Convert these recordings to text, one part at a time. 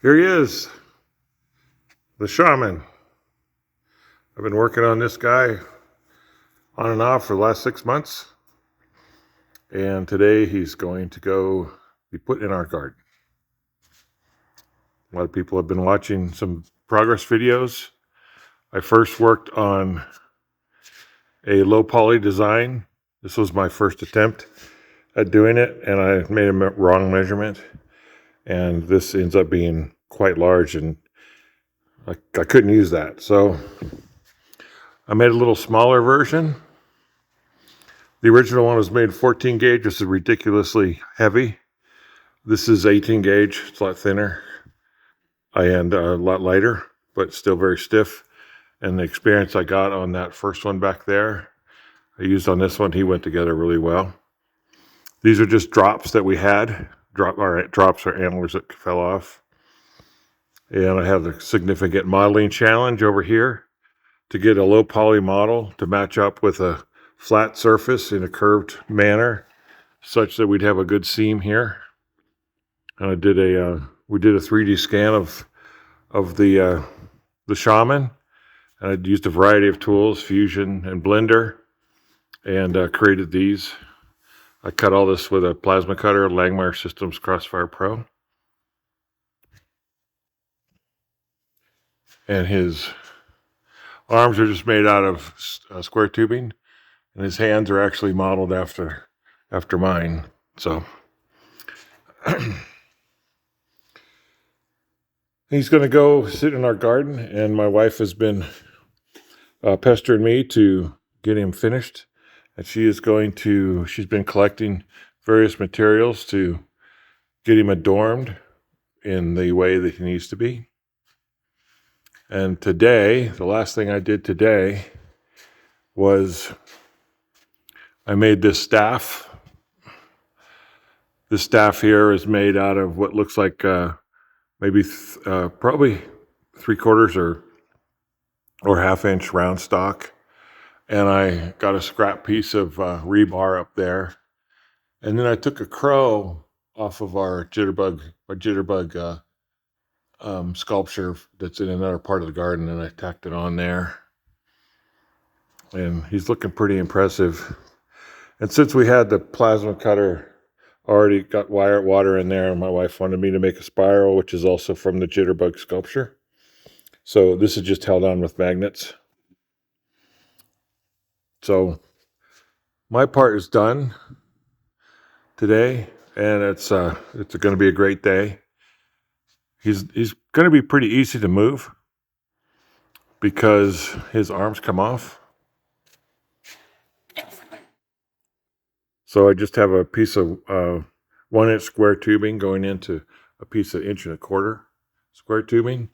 Here he is, the Shaman. I've been working on this guy on and off for the last 6 months. And today he's going to go be put in our garden. A lot of people have been watching some progress videos. I first worked on a low poly design. This was my first attempt at doing it, and I made a wrong measurement. And this ends up being quite large, and I couldn't use that. So I made a little smaller version. The original one was made 14 gauge, which is ridiculously heavy. This is 18 gauge, it's a lot thinner and a lot lighter, but still very stiff. And the experience I got on that first one back there, I used on this one. He went together really well. These are just drops that we had. Drops are antlers that fell off. And I have a significant modeling challenge over here to get a low poly model to match up with a flat surface in a curved manner, such that we'd have a good seam here. And we did a 3D scan of the Shaman, and I used a variety of tools, Fusion and Blender, and created these. I cut all this with a plasma cutter, Langmuir Systems Crossfire Pro. And his arms are just made out of square tubing, and his hands are actually modeled after mine. So he's going to go sit in our garden, and my wife has been pestering me to get him finished. And she's been collecting various materials to get him adorned in the way that he needs to be. And today, the last thing I did today was I made this staff. This staff here is made out of what looks like probably 3/4 or 1/2 inch round stock. And I got a scrap piece of rebar up there. And then I took a crow off of our jitterbug sculpture that's in another part of the garden, and I tacked it on there. And he's looking pretty impressive. And since we had the plasma cutter already got water in there, my wife wanted me to make a spiral, which is also from the jitterbug sculpture. So this is just held on with magnets. So my part is done today, and it's going to be a great day. He's going to be pretty easy to move because his arms come off. So I just have a piece of 1 inch square tubing going into a piece of 1.25 inch square tubing.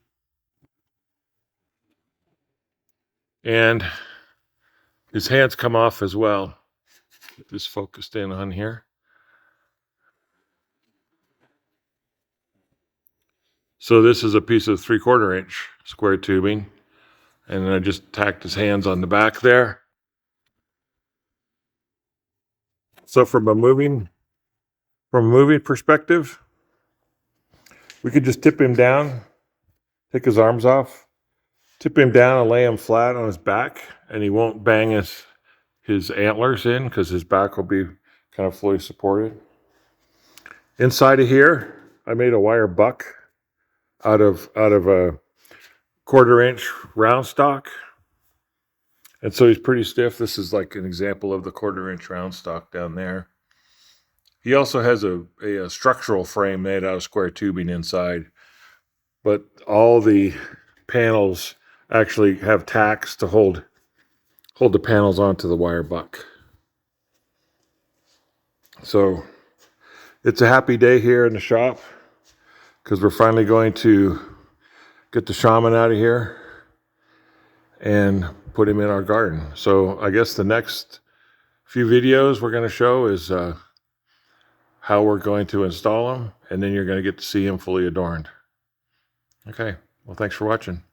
And his hands come off as well. Just focused in on here. So this is a piece of 3/4 inch square tubing. And then I just tacked his hands on the back there. So from a moving perspective, we could just tip him down, take his arms off, tip him down and lay him flat on his back, and he won't bang his antlers in because his back will be kind of fully supported. Inside of here, I made a wire buck out of a 1/4 inch round stock. And so he's pretty stiff. This is like an example of the 1/4 inch round stock down there. He also has a structural frame made out of square tubing inside, but all the panels actually have tacks to hold the panels onto the wire buck. So it's a happy day here in the shop because we're finally going to get the Shaman out of here and put him in our garden. So I guess the next few videos we're going to show is how we're going to install him, and then you're going to get to see him fully adorned. Okay, well, thanks for watching.